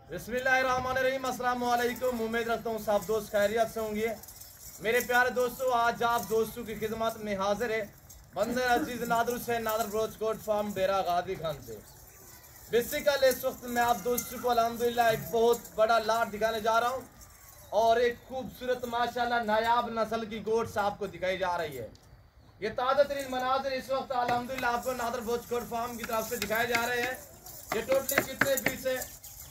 बिस्मिल्लाहिर्रहमानिर्रहीम, अस्सलाम वालेकुम। उम्मीद रखता हूँ सब दोस्त खैरियत से होंगे। मेरे प्यारे दोस्तों, आज आप दोस्तों की खिदमत में हाजिर है बंदर अजीज नादर हुसैन नादर ब्रोचकोट फार्म डेरा गाजी खान से। बेसिकल इस वक्त मैं आप दोस्तों को अल्हम्दुलिल्लाह एक बहुत बड़ा लाट दिखाने जा रहा हूँ और एक खूबसूरत माशाल्लाह नायाब नस्ल की गोट्स आपको दिखाई जा रही है। ये ताज़ा तरीन मनाजिर इस वक्त अल्हम्दुलिल्लाह आपको नादर ब्रोचकोट फार्म की तरफ से दिखाए जा रहे हैं। ये टोटली कितने पीस है,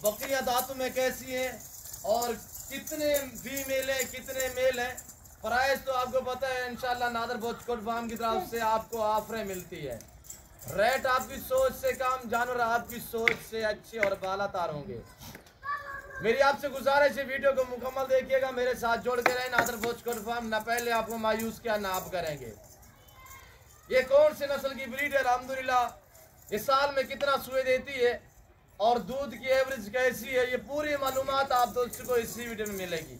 बकरियां दांतों में कैसी हैं और कितने फीमेल है कितने मेल हैं। प्राइस तो आपको पता है इंशाल्लाह नादर ब्रोचकोट फार्म की तरफ से आपको ऑफरें मिलती है। रेट आपकी सोच से कम, जानवर आपकी सोच से अच्छे और बालातार होंगे। मेरी आपसे गुजारिश है वीडियो को मुकम्मल देखिएगा, मेरे साथ जोड़ के रहें। नादर ब्रोचकोट फार्म ना पहले आपको मायूस किया ना आप करेंगे। ये कौन सी नस्ल की ब्रीड है, अल्हम्दुलिल्लाह इस साल में कितना सुए देती है और दूध की एवरेज कैसी है, ये पूरी मालूमात आप दोस्तों को इसी वीडियो में मिलेगी।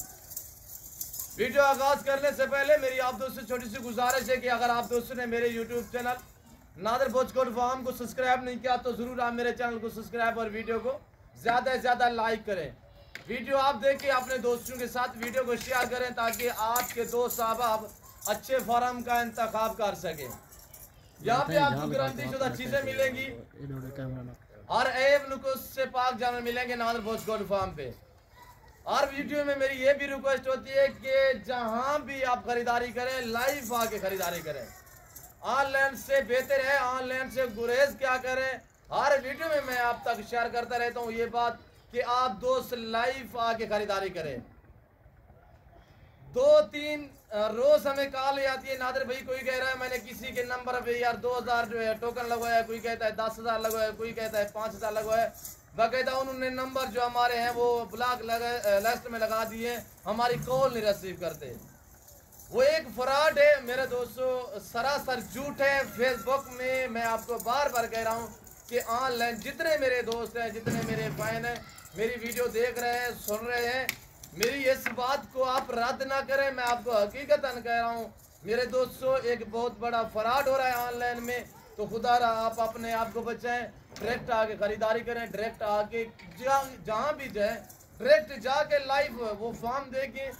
वीडियो आगाज करने से पहले मेरी आप दोस्तों छोटी सी गुजारिश है कि अगर आप दोस्तों ने मेरे यूट्यूब चैनल नादर ब्रोचकोट फार्म को सब्सक्राइब नहीं किया तो जरूर आप मेरे चैनल को सब्सक्राइब और वीडियो को ज्यादा से ज्यादा लाइक करें। वीडियो आप देखिए, अपने दोस्तों के साथ वीडियो को शेयर करें ताकि आपके दोस्त साहब अच्छे फार्म का इंतखाब कर सकें। यहाँ पे आपको गारंटी शुदा चीजें मिलेंगी और ऐब नुकुस से पाक जानवर मिलेंगे नादर ब्रोचकोट फार्म पे। और वीडियो में मेरी ये भी रिक्वेस्ट होती है कि जहां भी आप खरीदारी करें लाइव आके खरीदारी करें। ऑनलाइन से बेहतर है, ऑनलाइन से गुरेज क्या करें। हर वीडियो में मैं आप तक शेयर करता रहता हूं ये बात कि आप दोस्त लाइव आके खरीदारी करें। 2-3 रोज हमें कॉल आती है, नादर भाई कोई कह रहा है मैंने किसी के नंबर पे यार 2000 जो है टोकन लगवाया, कोई कहता है 10,000 लगवाया, कोई कहता है 5,000 लगवाया। बाकायदा उन्होंने नंबर जो हमारे हैं वो ब्लॉक लिस्ट में लगा दिए, हमारी कॉल नहीं रिसीव करते। वो एक फ्रॉड है मेरे दोस्तों, सरासर झूठ है। फेसबुक में मैं आपको बार बार कह रहा हूँ कि ऑनलाइन जितने मेरे दोस्त हैं, जितने मेरे फैन हैं, मेरी वीडियो देख रहे हैं, सुन रहे हैं, मेरी इस बात को आप रद्द ना करें। मैं आपको हकीकतन कह रहा हूँ मेरे दोस्तों, एक बहुत बड़ा फ्रॉड हो रहा है ऑनलाइन में, तो खुदा आप अपने आप को बचाएं। डायरेक्ट आके खरीदारी करें, डायरेक्ट आके जहाँ भी जाए डायरेक्ट जाके लाइव वो फार्म देखें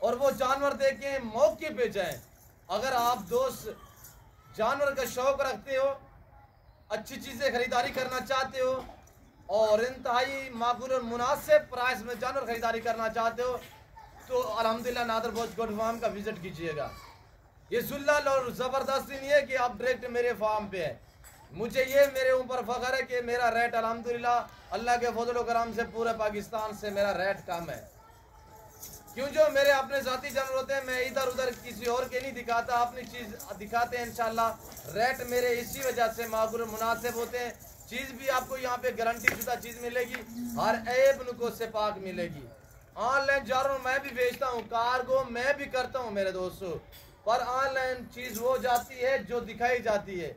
और वो जानवर देखें, मौके पे जाएं। अगर आप दोस्त जानवर का शौक रखते हो, अच्छी चीज़ें खरीदारी करना चाहते हो और इंतहाई माकूल और मुनासिब प्राइस में जानवर खरीदारी करना चाहते हो तो अल्हम्दुलिल्लाह नादर ब्रोचकोट फार्म का विजिट कीजिएगा। ये जुल्लल और ज़बरदस्ती नहीं है कि आप डायरेक्ट मेरे फार्म पे है। मुझे ये मेरे ऊपर फख्र है कि मेरा रेट अल्हम्दुलिल्लाह अल्लाह के फजल व करम से पूरे पाकिस्तान से मेरा रेट कम है। क्यों, जो मेरे अपने जाती जानवर होते हैं मैं इधर उधर किसी और के नहीं दिखाता, अपनी चीज़ दिखाते हैं इंशाल्लाह। रेट मेरे इसी वजह से माकूल मुनासिब होते हैं। चीज़ भी आपको यहाँ पे गारंटी शुदा चीज़ मिलेगी, हर ऐब नुकुस से पाक मिलेगी। ऑनलाइन जानवर मैं भी बेचता हूँ, कार्गो मैं भी करता हूँ मेरे दोस्तों, पर ऑनलाइन चीज़ वो जाती है जो दिखाई जाती है।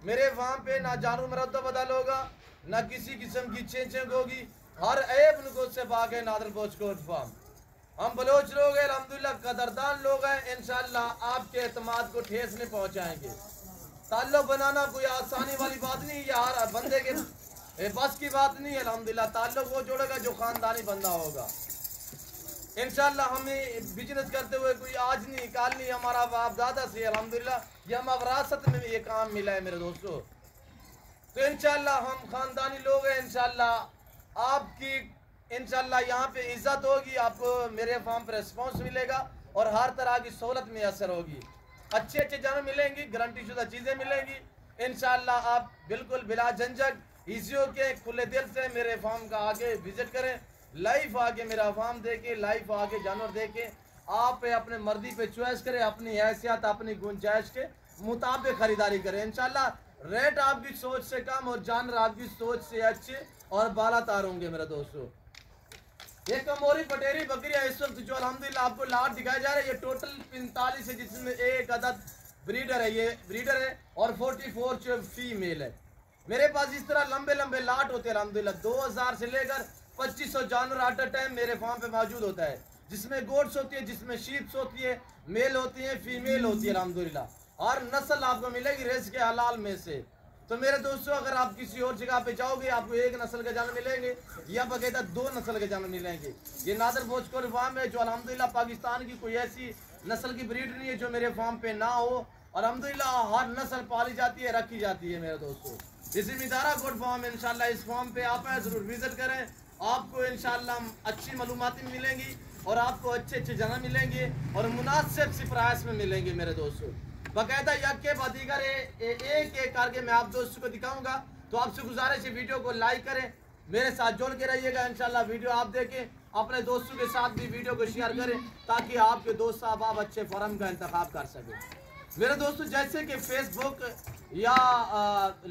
मेरे वहाँ पे ना जानवर मरतब बदल होगा, ना किसी किस्म की चेंजिंग होगी, हर ऐब नुकुस से पाक है नादर ब्रोचकोट फार्म। हम बलोच लोग हैं, अल्हम्दुलिल्लाह कदरदान लोग हैं, इंशाल्लाह आपके एतमाद को ठेस नहीं पहुँचाएंगे। ताल्लुक बनाना कोई आसानी वाली बात नहीं, ये हर बंदे के बस की बात नहीं है। अल्हम्दुलिल्लाह ताल्लुक वो जोड़ेगा जो खानदानी बंदा होगा। इंशाल्लाह हमें बिजनेस करते हुए कोई आज नहीं कल नहीं, हमारा बाप दादा से अल्हम्दुलिल्लाह ये हम विरासत में ये काम मिला है मेरे दोस्तों। तो इंशाल्लाह हम खानदानी लोग हैं, इंशाल्लाह आपकी इंशाल्लाह यहाँ पे इज्जत होगी, आपको मेरे फार्म पर रिस्पॉन्स मिलेगा और हर तरह की सहूलत में असर होगी। अच्छे अच्छे जानवर मिलेंगी, गारंटी शुदा चीज़ें मिलेंगी इंशाल्लाह। आप बिल्कुल बिला झंझट इजी होके खुले दिल से मेरे फार्म का आगे विजिट करें, लाइव आके मेरा फार्म देके, लाइव आके जानवर देके आप अपने मर्जी पे चॉइस करें, अपनी हैसियत अपनी गुंजाइश के मुताबिक खरीदारी करें। इंशाल्लाह रेट आपकी सोच से कम और जानवर आपकी सोच से अच्छे और बालातार होंगे मेरे दोस्तों। ये कमोरी पटेरी बकरियां इस वक्त जो अल्हम्दुलिल्लाह आपको लाट दिखाया जा रहा है, ये टोटल 45 है, जिसमें एक अदद ब्रीडर है, ये ब्रीडर है और 44 जो फीमेल है। मेरे पास इस तरह लंबे लंबे लाट होते हैं अल्हम्दुलिल्लाह। 2000 से लेकर 2500 जानवर एट अ टाइम मेरे फार्म पे मौजूद होता है, जिसमें गोट्स होती है, जिसमें शीप्स होती है, मेल होती है, फीमेल होती है अल्हम्दुलिल्लाह। और नस्ल आपको मिलेगी रेस के हलाल में से। तो मेरे दोस्तों अगर आप किसी और जगह पे जाओगे आपको एक नस्ल के जानवर मिलेंगे या बकायदा 2 नस्ल के जानवर मिलेंगे। ये नादर भोजकोट फार्म है जो अल्हम्दुलिल्लाह पाकिस्तान की कोई ऐसी नस्ल की ब्रीड नहीं है जो मेरे फार्म पे ना हो। और अल्हम्दुलिल्लाह हर नस्ल पाली जाती है, रखी जाती है मेरे दोस्तों। इसी मिदारा गोट फार्म है, इंशाल्लाह इस फार्म पे आप ज़रूर विजिट करें। आपको इंशाल्लाह अच्छी मालूमात मिलेंगी और आपको अच्छे जानवर मिलेंगे और मुनासिब सी प्राइस में मिलेंगे मेरे दोस्तों। बाकायदा यके बादीगर एक करके मैं आप दोस्तों को दिखाऊंगा। तो आपसे गुजारिश है वीडियो को लाइक करें, मेरे साथ जुड़ के रहिएगा। इंशाल्लाह वीडियो आप देखें, अपने दोस्तों के साथ भी वीडियो को शेयर करें ताकि आपके दोस्त साहब आप अच्छे फार्म का इंतखाब कर सकें। मेरे दोस्तों जैसे कि फेसबुक या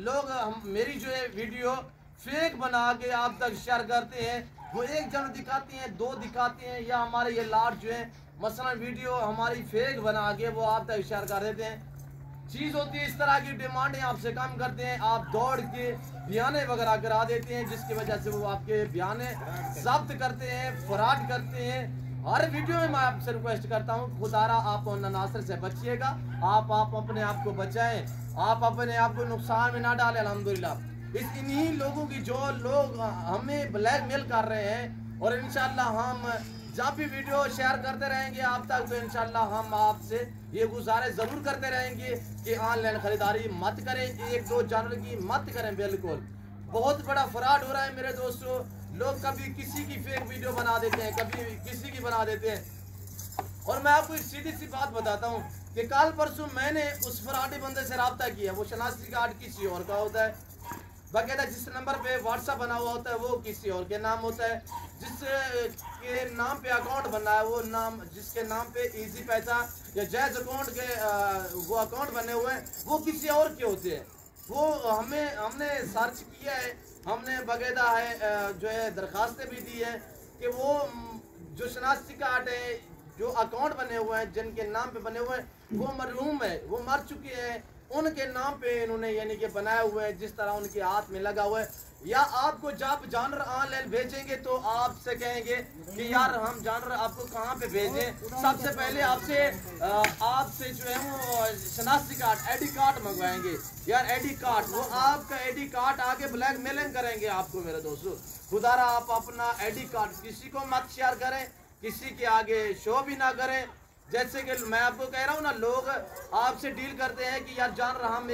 लोग मेरी जो है वीडियो फेक बना के आप तक शेयर करते हैं, वो एक जन दिखाते हैं, 2 दिखाते हैं, या हमारे ये लाट जो है मसलन वीडियो हमारी फेक बना के वो आप तक शेयर कर देते हैं। चीज़ होती है इस तरह की डिमांडें आपसे कम करते हैं, आप दौड़ के बयाने वगैरह करा देते हैं जिसकी वजह से वो आपके बयाने जब्त करते हैं, फ्रॉड करते हैं। हर वीडियो में मैं आपसे रिक्वेस्ट करता हूँ खुदारा आप उन नासर से बचिएगा, आप अपने आप को बचाएं, आप अपने आप को नुकसान में ना डालें। अल्हम्दुलिल्लाह इन्हीं लोगों की जो लोग हमें ब्लैकमेल कर रहे हैं और इंशाल्लाह हम जब भी वीडियो शेयर करते रहेंगे आप तक, तो इंशाल्लाह हम आपसे ये गुजारिश ज़रूर करते रहेंगे कि ऑनलाइन ख़रीदारी मत करें, 1-2 जानवर की मत करें। बिल्कुल बहुत बड़ा फ्रॉड हो रहा है मेरे दोस्तों। लोग कभी किसी की फेक वीडियो बना देते हैं, कभी किसी की बना देते हैं। और मैं आपको एक सीधी सी बात बताता हूँ कि कल परसों मैंने उस फ्रॉडी बंदे से रब्ता किया, वो शनाख्ती कार्ड किसी और का होता है, बाकायदा जिस नंबर पे व्हाट्सएप बना हुआ होता है वो किसी और के नाम होता है, जिसके नाम पे अकाउंट बना है वो नाम, जिसके नाम पे इजी पैसा या जैज अकाउंट के वो अकाउंट बने हुए हैं वो किसी और के होते हैं। वो हमने सर्च किया है, हमने बाकायदा है जो है दरखास्तें भी दी है कि वो जो शनाख्ती कार्ड है जो अकाउंट बने हुए हैं जिनके नाम पे बने हुए हैं वो मरहूम है, वो मर चुके हैं, उनके नाम पे इन्होंने यानी कि बनाए हुए हैं जिस तरह उनके हाथ में लगा हुआ है। या आपको जब जानवर ऑनलाइन भेजेंगे तो आपसे कहेंगे कि यार हम जानवर आपको कहाँ पे भेजें, सबसे पहले आपसे जो है वो शनाख्ती कार्ड आईडी कार्ड मंगवाएंगे। यार आईडी कार्ड, वो आपका आईडी कार्ड आगे ब्लैकमेलिंग करेंगे आपको। मेरे दोस्तों खुदारा आप अपना आईडी कार्ड किसी को मत शेयर करें, किसी के आगे शो भी ना करें। जैसे कि मैं आपको कह रहा हूँ ना, लोग आपसे डील करते हैं कि यार जानवर हम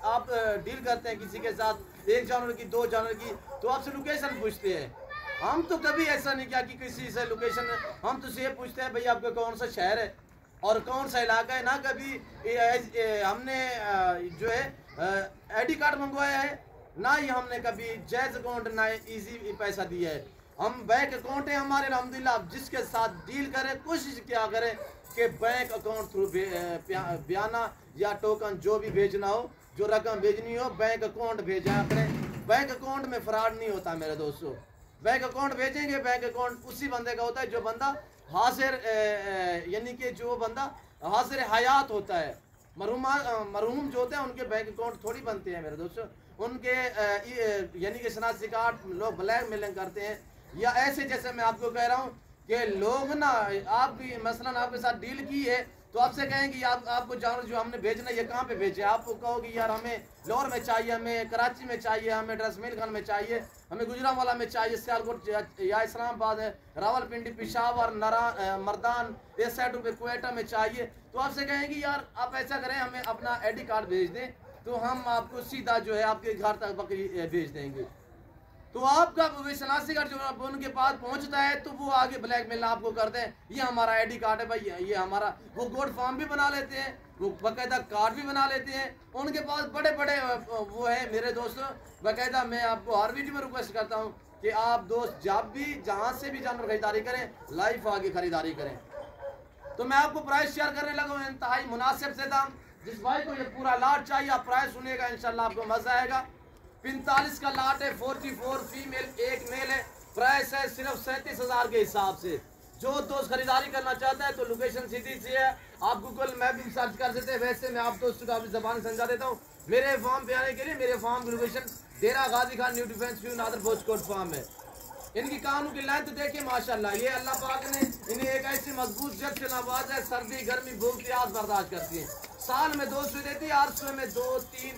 आप डील करते हैं किसी के साथ 1 जानवर की 2 जानवर की, तो आपसे लोकेशन पूछते हैं। हम तो कभी ऐसा नहीं किया कि किसी से लोकेशन, हम तो ये पूछते हैं भाई आपका कौन सा शहर है और कौन सा इलाका है। ना कभी हमने जो है आईडी कार्ड मंगवाया है, ना ही हमने कभी जैज अकाउंट ना इजी पैसा दिया है। हम बैंक अकाउंट है हमारे अल्हम्दुलिल्लाह, जिसके साथ डील करें कोशिश क्या करें कि बैंक अकाउंट थ्रू बयाना या टोकन जो भी भेजना हो, जो रकम भेजनी हो बैंक अकाउंट भेजा अपने। बैंक अकाउंट में फ्रॉड नहीं होता मेरे दोस्तों। बैंक अकाउंट भेजेंगे, बैंक अकाउंट उसी बंदे का होता है जो बंदा हाजिर यानी कि जो बंदा हाजिर हयात होता है। मरहूम जो होते हैं उनके बैंक अकाउंट थोड़ी बनते हैं मेरे दोस्तों, उनके यानी कि शनाख्ती कार्ड लोग ब्लैकमेलिंग करते हैं। या ऐसे जैसे मैं आपको कह रहा हूँ कि लोग ना, आप भी मसलन आपके साथ डील की है तो आपसे कहेंगे आपको जानवर जो हमने भेजना है ये कहाँ पे भेजे, आप कहोगे यार हमें लाहौर में चाहिए, हमें कराची में चाहिए, हमें ड्रेसमिल खान में चाहिए, हमें गुजरांवाला में चाहिए, सियालकोट या इस्लामाबाद है, रावलपिंडी, पेशावर, मर्दान, इस साइड पे क्वेटा में चाहिए। तो आपसे कहेंगे यार आप ऐसा करें हमें अपना आईडी कार्ड भेज दें तो हम आपको सीधा जो है आपके घर तक बकरी भेज देंगे। तो आपका शनाख्ती कार्ड जो उनके पास पहुंचता है तो वो आगे ब्लैकमेल आपको करते हैं, ये हमारा आईडी कार्ड है भाई, ये हमारा, वो गोट फॉर्म भी बना लेते हैं, वो बाकायदा कार्ड भी बना लेते हैं, उनके पास बड़े बड़े वो है मेरे दोस्तों। बाकायदा मैं आपको हर वीडियो में रिक्वेस्ट करता हूँ कि आप दोस्त जब भी जहाँ से भी जानवर खरीदारी करें लाइफ आगे खरीदारी करें। तो मैं आपको प्राइस शेयर करने लगा हूँ इंतहाई मुनासिब से दाम। जिस भाई को ये पूरा लाट चाहिए आप प्राइस सुनेगा इंशाल्लाह आपको मजा आएगा। 45 का लाट है, 44 फीमेल 1 मेल है, प्राइस है सिर्फ 37,000 के हिसाब से। जो दोस्त खरीदारी करना चाहता है तो लोकेशन सीधी सी है, आप गूगल मैप भी सर्च कर सकते हैं। वैसे मैं आप दोस्तों को अपनी जबान समझा देता हूँ। मेरे फार्म पे आने के लिए, मेरे फार्म की location Dera Ghazi Khan new defence Nadar Bhojkot farm है। इनकी कानों की लेंथ देखिए माशाल्लाह, ये अल्लाह पाक ने इन्हें एक ऐसी मजबूत जग से नवाजा है, सर्दी गर्मी भूख प्यास बर्दाश्त करती है। साल में 2 सुई देती है, 8 सुई में 2-3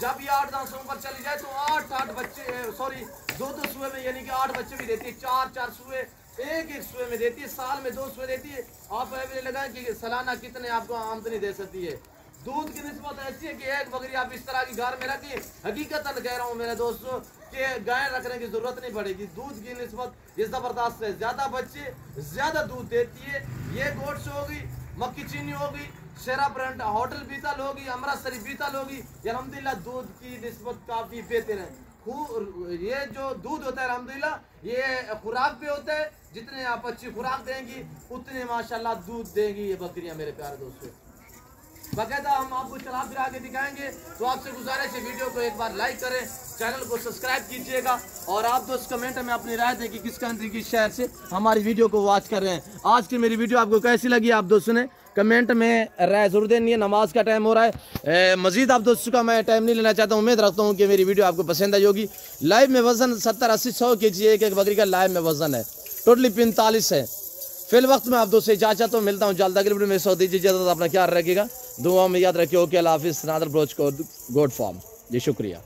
जब ये 8-10 ऊपर चली जाए तो 8-8 बच्चे, सॉरी 2-2 सुए में, यानी कि 8 बच्चे भी देती है, 4-4 सुए एक सुए में देती है, साल में 2 सुए देती है। आप एवरेज लगाएं कि सालाना कितने आपको आमदनी दे सकती है। दूध की निस्बत ऐसी है कि एक बकरी आप इस तरह की घर में रखिए, हकीकतन कह रहा हूँ मेरे दोस्तों कि गाय रखने की जरूरत नहीं पड़ेगी। दूध की निस्बत ये जबरदस्त है, ज्यादा बच्चे ज्यादा दूध देती है। ये गोट्स होगी, मक्की चीनी होगी, शेरा ब्रांड होटल बीतल होगी, अमृतसरी बीतल होगी, अल्हम्दुलिल्लाह दूध की निस्बत काफी बेहतर है। ये जो दूध होता है अल्हम्दुलिल्लाह ये खुराक पे होता है, जितने आप अच्छी खुराक देंगी उतने माशाल्लाह दूध देंगी ये बकरियां मेरे प्यारे दोस्तों। बाकायदा हम आपको चला फिरा के दिखाएंगे, तो आपसे गुजारिश है वीडियो को एक बार लाइक करें, चैनल को सब्सक्राइब कीजिएगा और आप दोस्त कमेंट में अपनी राय दें कि किस कंट्री की शहर से हमारी वीडियो को वॉच कर रहे हैं। आज की मेरी वीडियो आपको कैसी लगी आप दोस्तों ने कमेंट में राय जरूर देनी है। नमाज का टाइम हो रहा है, मजीद आप दोस्तों का मैं टाइम नहीं लेना चाहता हूँ। उम्मीद रखता हूँ कि मेरी वीडियो आपको पसंद आई होगी। लाइव में वजन 70-80-100 kg एक बकरी का लाइव में वजन है, टोटली 45 है। फिल वक्त में आप दोस्तों इजाजत तो मिलता हूँ जल्द। अगली वीडियो में सौ दीजिए इजाजत, अपना ख्याल रखिएगा, दुआ में याद रखिए। ओके, अल्लाह हाफिज़। नादर ब्रोच को गोड फॉर्म जी, शुक्रिया।